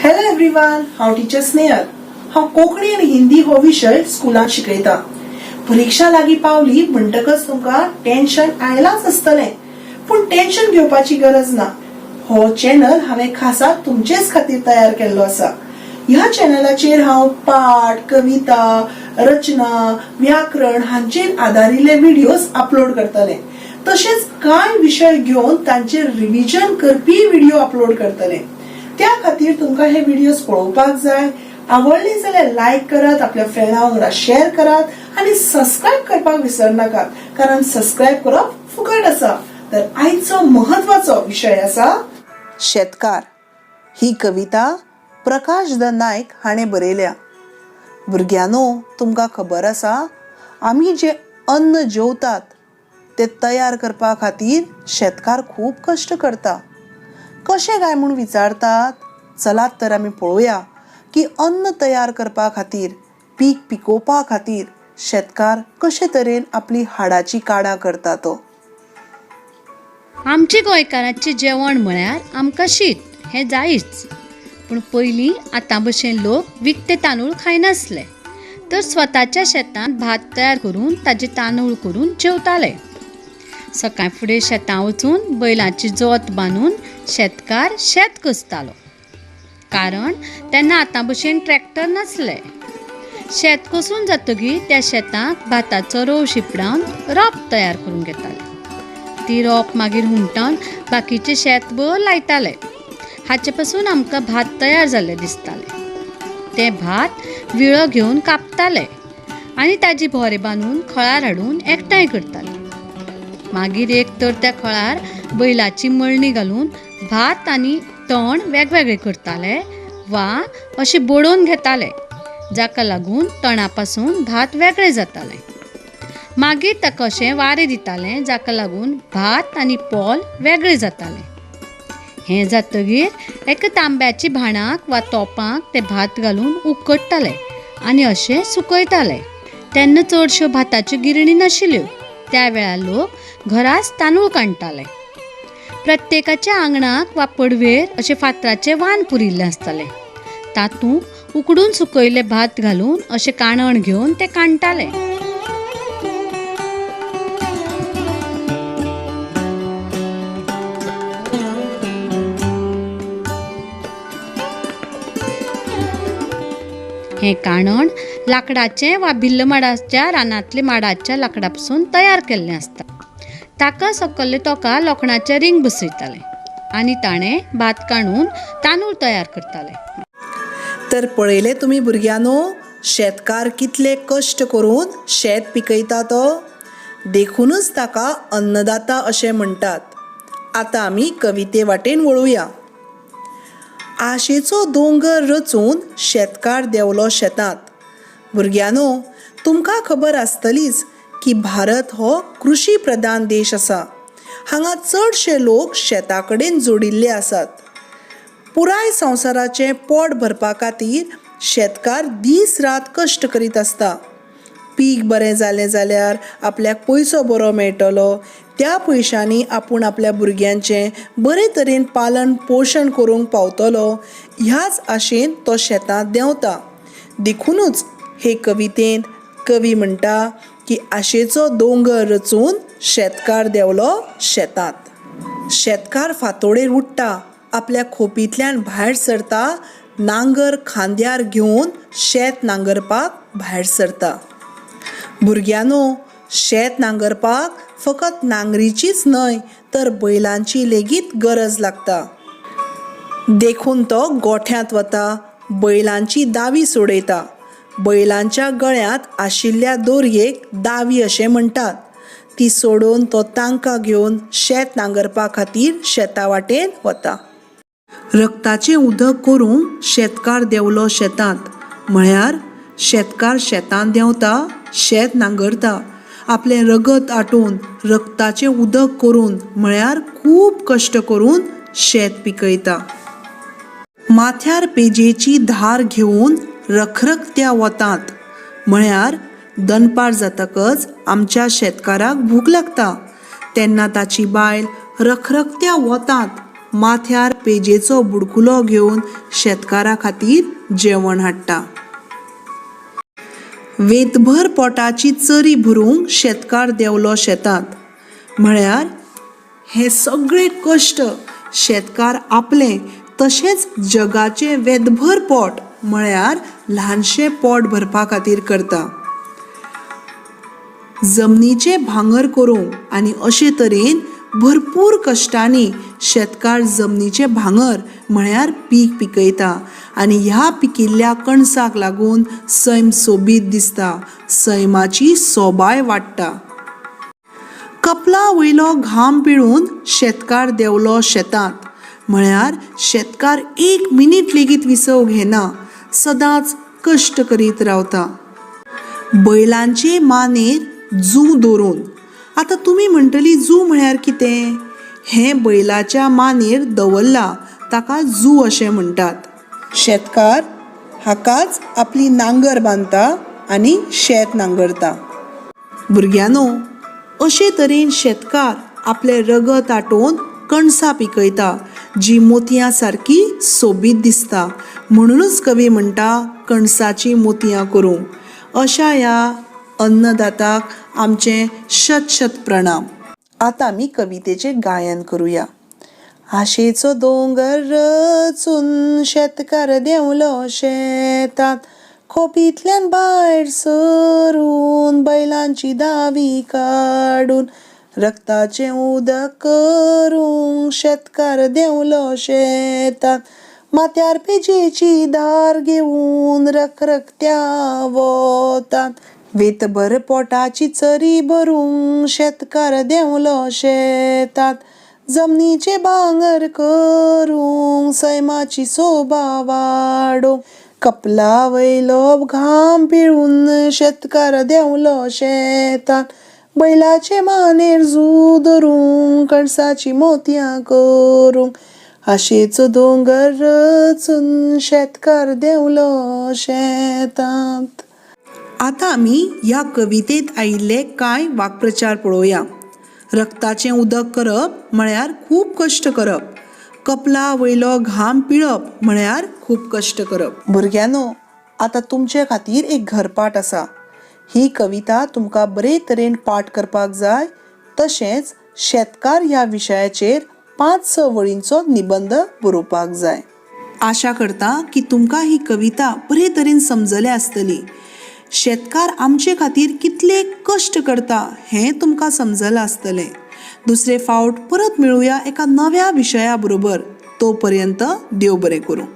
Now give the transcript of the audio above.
Hello everyone, हांव teacher Snehal. हांव कोंकणी आनी हिंदी हो विशय स्कुलांत शिकयता। परीक्षा लागीं पावली म्हणटकच तुमकां टेन्शन आयलाच आसतलें, पूण टेन्शन घेवपाची गरज ना। हो चॅनल हांवें खासा तुमचेच खातीर तयार केल्लो आसा। ह्या चॅनलाचेर हांव पाठ, कविता, रचना, व्याकरण हांचेर आदारिल्ले व्हिडिओज अपलोड करतलें। तशेंच कांय विशय घेवन तांचेर रिव्हिजन करपी व्हिडिओ अपलोड करतलें। त्या खातीर तुमकां हे व्हिडिओज पळोवपाक जाय, आवडले जाल्यार लायक करात, आपल्या फ्रेंडां वांगडा शेअर करात आनी सबस्क्राइब करपाक विसरनाकात, कारण सबस्क्राइब करप फुकट आसा। तर आयचो महत्वाचो विशय आसा शेतकार। ही कविता प्रकाश द नायक हाणें बरयल्या। भुरग्यांनो, तुमकां खबर आसा, आमी जे अन्न जेवतात ते तयार करपा खातीर शेतकार खूब कश्ट करता। कशें काय म्हूण विचारतात? चलात तर आमी पळोवया की अन्न तयार करपा खातीर, पीक पिकोवपा खातीर शेतकार कशे तरेन आपली हाडाची काडा करता तो। आमचे गोंयकारांचें जेवण म्हळ्यार आमकां शीत हें जायच, पूण पयलीं आतां भशेन लोक विकते तांदूळ खायनासले, तर स्वताच्या शेतांत भात तयार करून ताजे तांदूळ करून जेवताले। सकाळी फुडें शेतां वचून बैलांची जोत बांदून शेतकार शेत कसतालो, कारण तेन्ना आतां भशेन ट्रॅक्टर नासले। शेत कसून जातकीर त्या शेतांत भाताचो रोव शिंपडावन रोंप तयार करून घेताले। ती रोंप मागीर हुमटावन बाकीचे शेतभर लायताले। हाचे पासून आमकां भात तयार जाल्ले दिसताले। ते भात विळो घेवन कापताले आनी ताजी भोरे बांदून खळार हाडून एकठांय करताले। मागीर एक तर त्या खळार बैलाची मळणी घालून भात आनी तण वेगवेगळे करताले वा अशे बडोवन घेताले, जाका लागून तणा पासून भात वेगळे जाताले। मागीर ताका अशें वारें दिताले, जाका लागून भात आनी पोल वेगळे जाताले। हें जातकीर एका तांब्याची भाणाक वा तोपांत ते भात घालून उकडटाले आनी अशें सुकयताले। तेन्ना चडश्यो भाताच्यो गिरणी नाशिल्ल्यो, त्या वेळार लोक घराच तांदूळ काडटाले। प्रत्येकाच्या आंगणाक वा पडवेर अशें फातराचें वान पुरिल्लें आसतालें। तातूंत उकडून सुकयल्ले भात घालून अशें कांडण घेवन ते काडटाले। हें कांडण लाकडाचें वा भिल्ल माडाच्या रानांतले माडाच्या लाकडा पासून तयार केल्लें आसता। ताका सकयल्ले तोका लोखणाचें रिंग बसयताले आनी ताणें भात काडून तांदूळ तयार करताले। तर पळयले तुमी भुरग्यांनो, शेतकार कितले कश्ट करून शेत पिकयता तो। देखूनच ताका अन्नदाता अशें म्हणटात। आतां आमी कविते वाटेन वळुया। आशेचो दोंगर रचून शेतकार देवलो शेतांत। भुरग्यांनो, तुमकां खबर आसतलीच की भारत हो कृषी प्रधान देश आसा। हांगा चडशे लोक शेता कडेन जोडिल्ले आसात। पुराय संवसाराचें पोट भरपा खातीर शेतकार दीस रात कश्ट करीत आसता। पीक बरें जालें जाल्यार आपल्याक पयसो बरो मेळटलो, त्या पयशांनी आपूण आपल्या भुरग्यांचें बरे तरेन पालन पोशण करूंक पावतलो, ह्याच आशेन तो शेतांत देंवता। देखूनच हे कवितेंत कवी म्हणटा की आशेचो दोंगर रचून शेतकार देवलो शेतांत। शेतकार फांतोडेर उठ्ठा, आपल्या खोपींतल्यान भायर सरता, नांगर खांद्यार घेवन शेत नांगरपाक भायर सरता। भुरग्यांनो, शेत नांगरपाक फकत नांगरीचीच न्हय तर बैलांची लेगीत गरज लागता। देखून तो गोठ्यांत वता, बैलांची दावी सोडयता। बैलांच्या गळ्यांत आशिल्ल्या दोरयेक दावी अशें म्हणटात। ती सोडून तो तांकां घेवन शेत नांगरपा खातीर शेता वाटेन वता। रक्ताचें उदक करूंक शेतकार देवलो शेतांत, म्हळ्यार शेतकार शेतांत देंवता, शेत नांगरता, आपलें रगत आटून रक्ताचें उदक करून, म्हळ्यार खूब कश्ट करून शेत पिकयता। माथ्यार पेजेची धार घेवन रखरखत्या वतांत, म्हळ्यार दनपार जातकच आमच्या शेतकाराक भूक लागता, तेन्ना ताची बायल रखरखत्या वतांत माथ्यार पेजेचो बुडकुलो घेवन शेतकारा खातीर जेवण हाडटा. वेतभर पोटाची चरी भरूंक शेतकार देवलो शेतांत. म्हळ्यार हे सगळे कश्ट शेतकार आपले तशेंच जगाचे वेतभर पोट म्हळ्यार ल्हानशें पोट भरपा खातीर करता. जमनीचे भांगर करूंक आनी अशे तरेन भरपूर कश्टांनी शेतकार जमनीचे भांगर म्हळ्यार पीक पिकयता आनी ह्या पिकिल्ल्या कणसाक लागून सैम सोबीत दिसता, सैमाची सोबाय वाडटा. कपला वयलो घाम पिळून शेतकार देवलो शेतांत. म्हळ्यार शेतकार एक मिनीट लेगीत विसव घेना, सदांच कश्ट करीत रावता. बैलांचे मानेर जू दवरून. आतां तुमी म्हणटली जू म्हळ्यार कितें? हें बैलाच्या मानेर दवरला ताका जू अशें म्हणटात. शेतकार हाकाच आपली नांगर बांदता आनी शेत नांगरता. भुरग्यानो, अशे तरेन शेतकार आपले रगत आटोवन कणसां पिकयता जी मोतयां सारकी सोबीत दिसता. म्हणूनच कवी म्हणटा कणसाची मोतयां करूं. अशा ह्या अन्नदाताक आमचे शत शत प्रणाम. आतां आमी कवितेचें गायन करुया. आशेचो दोंगर रचून शेतकार देवलो शेतांत. खोपींतल्यान भायर सरून बैलांची दावी काडून. रक्ताचें उदक करूंक शेतकार देवलो शेतांत. माथ्यार पेजेची धार घेवन रखरखत्या वोतांत. वेतभर पोटाची चरी भरूंक शेतकार देवलो शेतांत. जमनीचे भांगर करूंक सैमाची सोबा वाडोवंक. कपला वयलो घाम पिळून शेतकार देवलो शेतांत. बैलाचे मानेर जू धरूंक कणसाची मोतयां करूंक. आशेचो दोंगर रचून शेतकार देवलो शेतांत. आतां आमी ह्या कवितेंत आयिल्ले कांय वाक्प्रचार पळोवया. रक्ताचें उदक करप म्हळ्यार खूब कश्ट करप. कपला वयलो घाम पिळप म्हळ्यार खूब कश्ट करप. भुरग्यानो, आतां तुमचे खातीर एक घरपाठ आसा. ही कविता तुमकां बरे तरेन पाठ करपाक जाय. तशेंच शेतकार ह्या विशयाचेर 5-6 वळींचो निबंध बरोवपाक जाय. आशा करता की तुमकां ही कविता बरे तरेन समजली आसतली. शेतकार आमचे खातीर कितले कश्ट करता हें तुमकां समजलें आसतलें. दुसरे फावट परत मेळुया एका नव्या विशया बरोबर. तो पर्यंत देव बरें करूं.